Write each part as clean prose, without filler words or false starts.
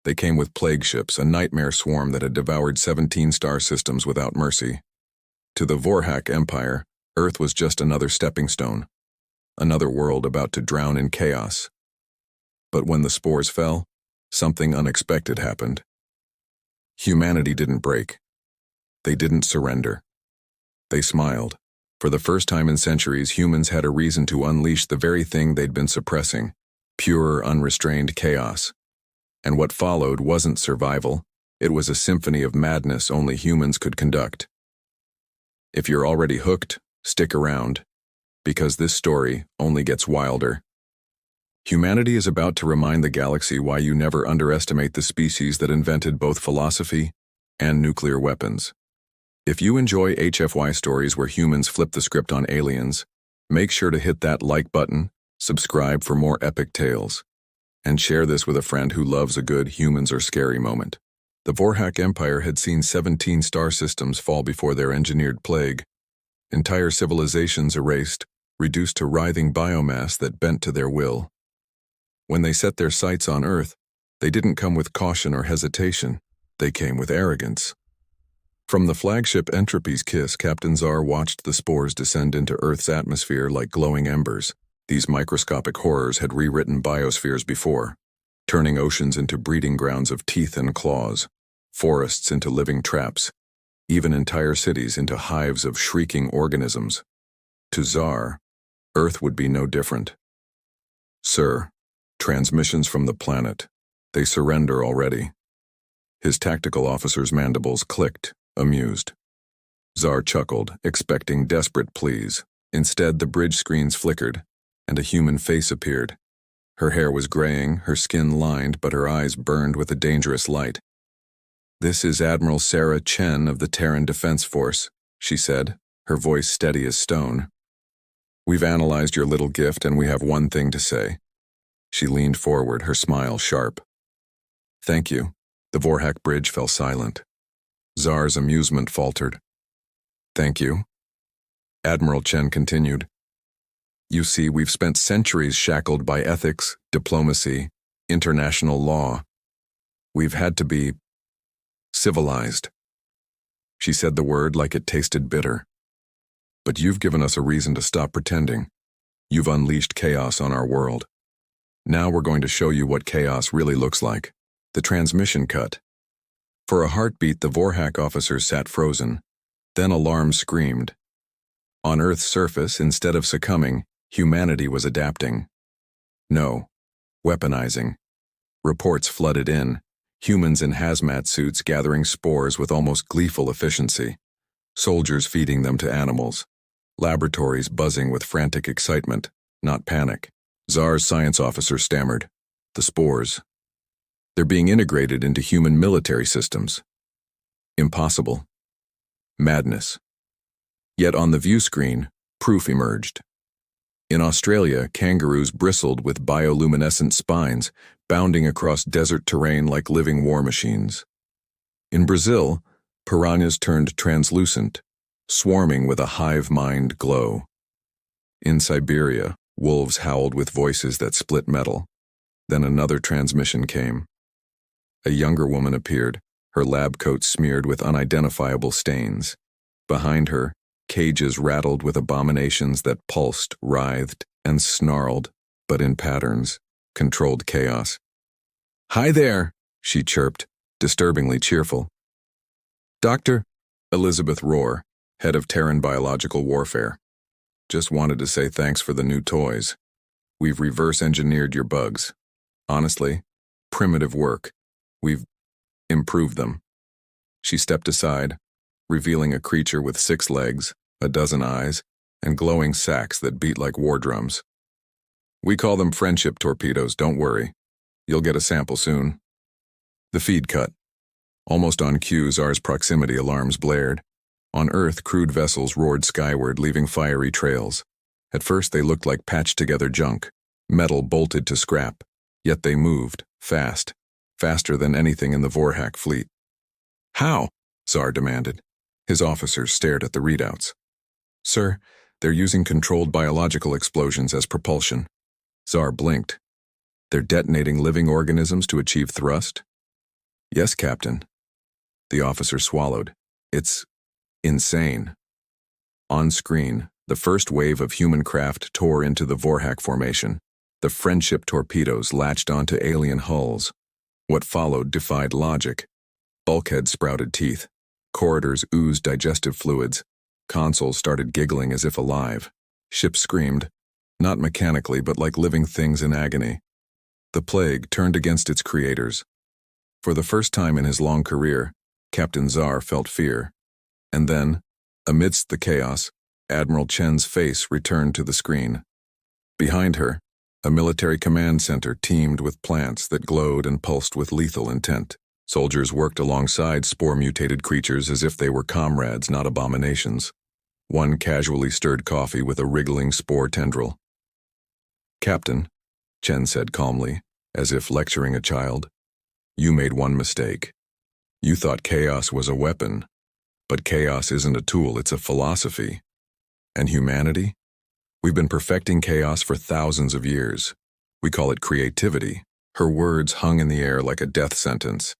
They came with plague ships, a nightmare swarm that had devoured 17 star systems without mercy. To the Vorhack Empire, Earth was just another stepping stone, another world about to drown in chaos. But when the spores fell, something unexpected happened. Humanity didn't break. They didn't surrender. They smiled. For the first time in centuries, humans had a reason to unleash the very thing they'd been suppressing, pure, unrestrained chaos. And what followed wasn't survival, it was a symphony of madness only humans could conduct. If you're already hooked, stick around, because this story only gets wilder. Humanity is about to remind the galaxy why you never underestimate the species that invented both philosophy and nuclear weapons. If you enjoy HFY stories where humans flip the script on aliens, make sure to hit that like button, subscribe for more epic tales, and share this with a friend who loves a good humans are scary moment. The Vorhack Empire had seen 17 star systems fall before their engineered plague. Entire civilizations erased, reduced to writhing biomass that bent to their will. When they set their sights on Earth, they didn't come with caution or hesitation. They came with arrogance. From the flagship Entropy's Kiss, Captain Czar watched the spores descend into Earth's atmosphere like glowing embers. These microscopic horrors had rewritten biospheres before, turning oceans into breeding grounds of teeth and claws, forests into living traps, even entire cities into hives of shrieking organisms. To Czar, Earth would be no different. "Sir, transmissions from the planet. They surrender already." His tactical officer's mandibles clicked, amused. Czar chuckled, expecting desperate pleas. Instead, the bridge screens flickered, and a human face appeared. Her hair was graying, her skin lined, but her eyes burned with a dangerous light. "This is Admiral Sarah Chen of the Terran Defense Force," she said, her voice steady as stone. "We've analyzed your little gift, and we have one thing to say." She leaned forward, her smile sharp. "Thank you." The Vorhack bridge fell silent. Czar's amusement faltered. "Thank you." Admiral Chen continued. "You see, we've spent centuries shackled by ethics, diplomacy, international law. We've had to be civilized." She said the word like it tasted bitter. "But you've given us a reason to stop pretending. You've unleashed chaos on our world. Now we're going to show you what chaos really looks like." The transmission cut. For a heartbeat, the Vorhack officers sat frozen. Then alarm screamed. On Earth's surface, instead of succumbing, humanity was adapting. No. Weaponizing. Reports flooded in. Humans in hazmat suits gathering spores with almost gleeful efficiency. Soldiers feeding them to animals. Laboratories buzzing with frantic excitement, not panic. Czar's science officer stammered. "The spores. They're being integrated into human military systems." Impossible. Madness. Yet on the view screen, proof emerged. In Australia, kangaroos bristled with bioluminescent spines, bounding across desert terrain like living war machines. In Brazil, piranhas turned translucent, swarming with a hive-mind glow. In Siberia, wolves howled with voices that split metal. Then another transmission came. A younger woman appeared, her lab coat smeared with unidentifiable stains. Behind her, cages rattled with abominations that pulsed, writhed, and snarled, but in patterns, controlled chaos. "Hi there," she chirped, disturbingly cheerful. "Dr. Elizabeth Rohr, head of Terran Biological Warfare. Just wanted to say thanks for the new toys. We've reverse-engineered your bugs. Honestly, primitive work. We've improved them." She stepped aside, revealing a creature with 6 legs, a dozen eyes, and glowing sacs that beat like war drums. "We call them friendship torpedoes, don't worry. You'll get a sample soon." The feed cut. Almost on cue, Czar's proximity alarms blared. On Earth, crude vessels roared skyward, leaving fiery trails. At first, they looked like patched-together junk, metal bolted to scrap. Yet they moved, fast. Faster than anything in the Vorhack fleet. "How?" Czar demanded. His officers stared at the readouts. "Sir, they're using controlled biological explosions as propulsion." Czar blinked. "They're detonating living organisms to achieve thrust?" Yes, Captain. The officer swallowed. It's insane. On screen, the first wave of human craft tore into the Vorhack formation. The friendship torpedoes latched onto alien hulls. What followed defied logic. Bulkheads sprouted teeth. Corridors oozed digestive fluids. Consoles started giggling as if alive. Ships screamed, not mechanically but like living things in agony. The plague turned against its creators. For the first time in his long career, Captain Czar felt fear. And then, amidst the chaos, Admiral Chen's face returned to the screen. Behind her, a military command center teemed with plants that glowed and pulsed with lethal intent. Soldiers worked alongside spore-mutated creatures as if they were comrades, not abominations. One casually stirred coffee with a wriggling spore tendril. "Captain," Chen said calmly, as if lecturing a child, "you made one mistake. You thought chaos was a weapon, but chaos isn't a tool, it's a philosophy. And humanity? We've been perfecting chaos for thousands of years. We call it creativity." Her words hung in the air like a death sentence.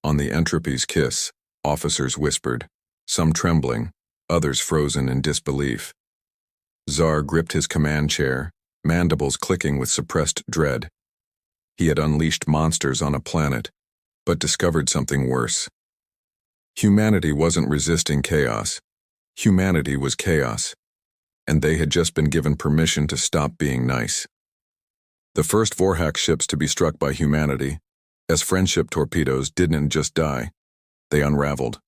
On the entropy's kiss, officers whispered, some trembling, others frozen in disbelief. Czar gripped his command chair, mandibles clicking with suppressed dread. He had unleashed monsters on a planet, but discovered something worse. Humanity wasn't resisting chaos. Humanity was chaos, and they had just been given permission to stop being nice. The first Vorhack ships to be struck by humanity, as friendship torpedoes, didn't just die. They unraveled.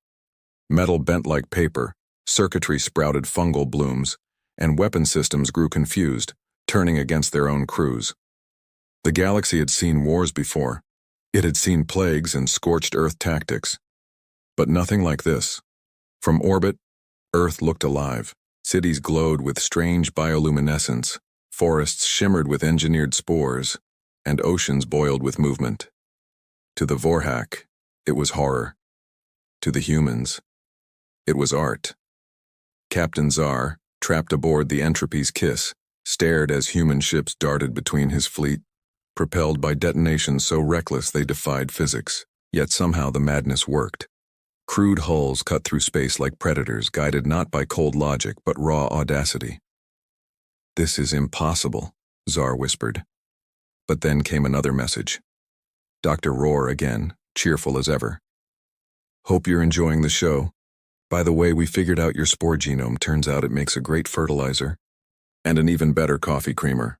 Metal bent like paper, circuitry sprouted fungal blooms, and weapon systems grew confused, turning against their own crews. The galaxy had seen wars before. It had seen plagues and scorched earth tactics. But nothing like this. From orbit, Earth looked alive. Cities glowed with strange bioluminescence, forests shimmered with engineered spores, and oceans boiled with movement. To the Vorhack, it was horror. To the humans, it was art. Captain Czar, trapped aboard the Entropy's Kiss, stared as human ships darted between his fleet, propelled by detonations so reckless they defied physics. Yet somehow the madness worked. Crude hulls cut through space like predators, guided not by cold logic but raw audacity. "This is impossible," Czar whispered. But then came another message. Dr. Rohr again, cheerful as ever. "Hope you're enjoying the show. By the way, we figured out your spore genome. Turns out it makes a great fertilizer. And an even better coffee creamer."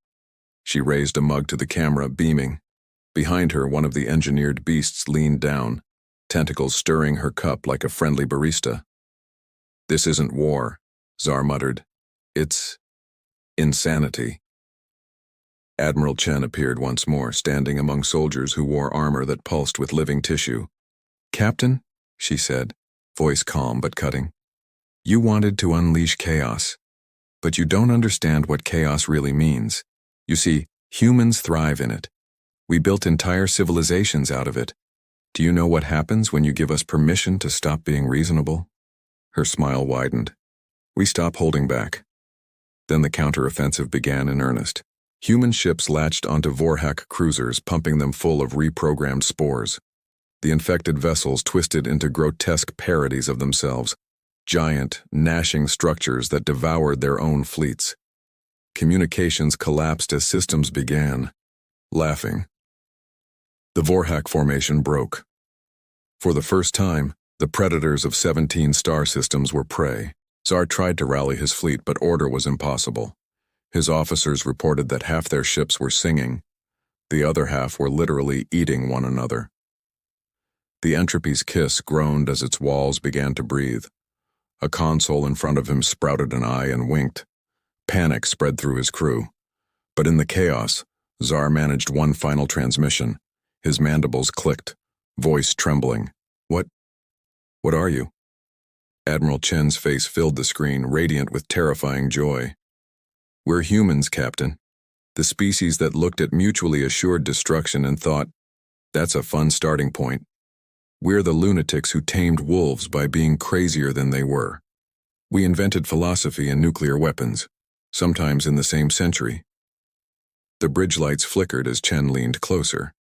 She raised a mug to the camera, beaming. Behind her, one of the engineered beasts leaned down, tentacles stirring her cup like a friendly barista. "This isn't war," Czar muttered. "It's insanity." Admiral Chen appeared once more, standing among soldiers who wore armor that pulsed with living tissue. "Captain," she said, voice calm but cutting, "you wanted to unleash chaos, but you don't understand what chaos really means. You see, humans thrive in it. We built entire civilizations out of it. Do you know what happens when you give us permission to stop being reasonable?" Her smile widened. "We stop holding back." Then the counteroffensive began in earnest. Human ships latched onto Vorhack cruisers, pumping them full of reprogrammed spores. The infected vessels twisted into grotesque parodies of themselves, giant, gnashing structures that devoured their own fleets. Communications collapsed as systems began laughing. The Vorhack formation broke. For the first time, the predators of 17 star systems were prey. Czar tried to rally his fleet, but order was impossible. His officers reported that half their ships were singing. The other half were literally eating one another. The Entropy's Kiss groaned as its walls began to breathe. A console in front of him sprouted an eye and winked. Panic spread through his crew. But in the chaos, Czar managed one final transmission. His mandibles clicked, voice trembling. What are you?" Admiral Chen's face filled the screen, radiant with terrifying joy. "We're humans, Captain. The species that looked at mutually assured destruction and thought, that's a fun starting point. We're the lunatics who tamed wolves by being crazier than they were. We invented philosophy and nuclear weapons, sometimes in the same century." The bridge lights flickered as Chen leaned closer.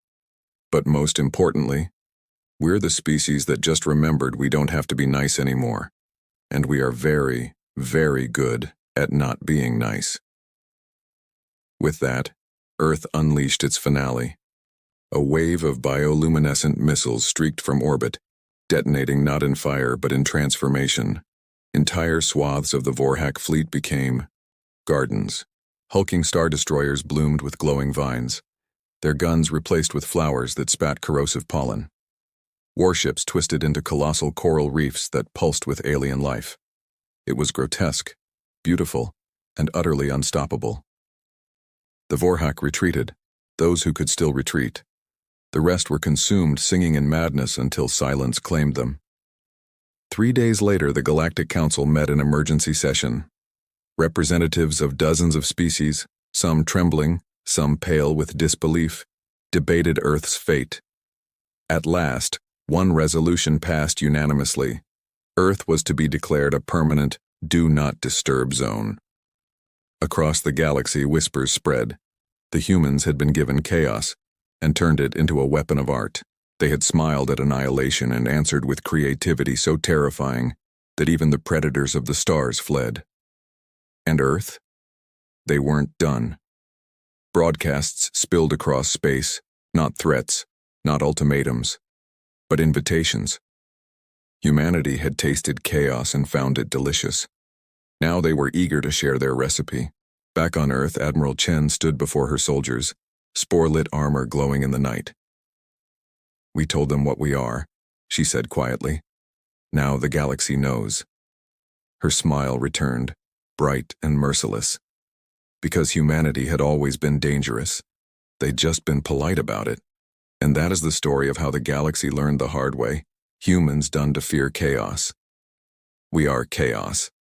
"But most importantly, We're the species that just remembered we don't have to be nice anymore. And we are very, very good at not being nice. With that, Earth unleashed its finale. A wave of bioluminescent missiles streaked from orbit, detonating not in fire but in transformation. Entire swaths of the Vorhack fleet became gardens. Hulking star destroyers bloomed with glowing vines, their guns replaced with flowers that spat corrosive pollen. Warships twisted into colossal coral reefs that pulsed with alien life. It was grotesque, beautiful, and utterly unstoppable. The Vorhack retreated, those who could still retreat. The rest were consumed, singing in madness until silence claimed them. 3 days later, the Galactic Council met in emergency session. Representatives of dozens of species, some trembling, some pale with disbelief, debated Earth's fate. At last, one resolution passed unanimously. Earth was to be declared a permanent do not disturb zone. Across the galaxy, whispers spread. The humans had been given chaos and turned it into a weapon of art. They had smiled at annihilation and answered with creativity so terrifying that even the predators of the stars fled. And Earth? They weren't done. Broadcasts spilled across space, not threats, not ultimatums, but invitations. Humanity had tasted chaos and found it delicious. Now they were eager to share their recipe. Back on Earth, Admiral Chen stood before her soldiers, spore-lit armor glowing in the night. "We told them what we are," she said quietly. "Now the galaxy knows." Her smile returned, bright and merciless. Because humanity had always been dangerous. They'd just been polite about it. And that is the story of how the galaxy learned the hard way. Humans done to fear chaos. We are chaos.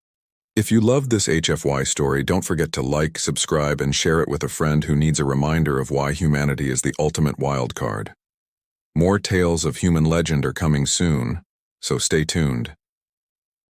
If you loved this HFY story, don't forget to like, subscribe, and share it with a friend who needs a reminder of why humanity is the ultimate wild card. More tales of human legend are coming soon, so stay tuned.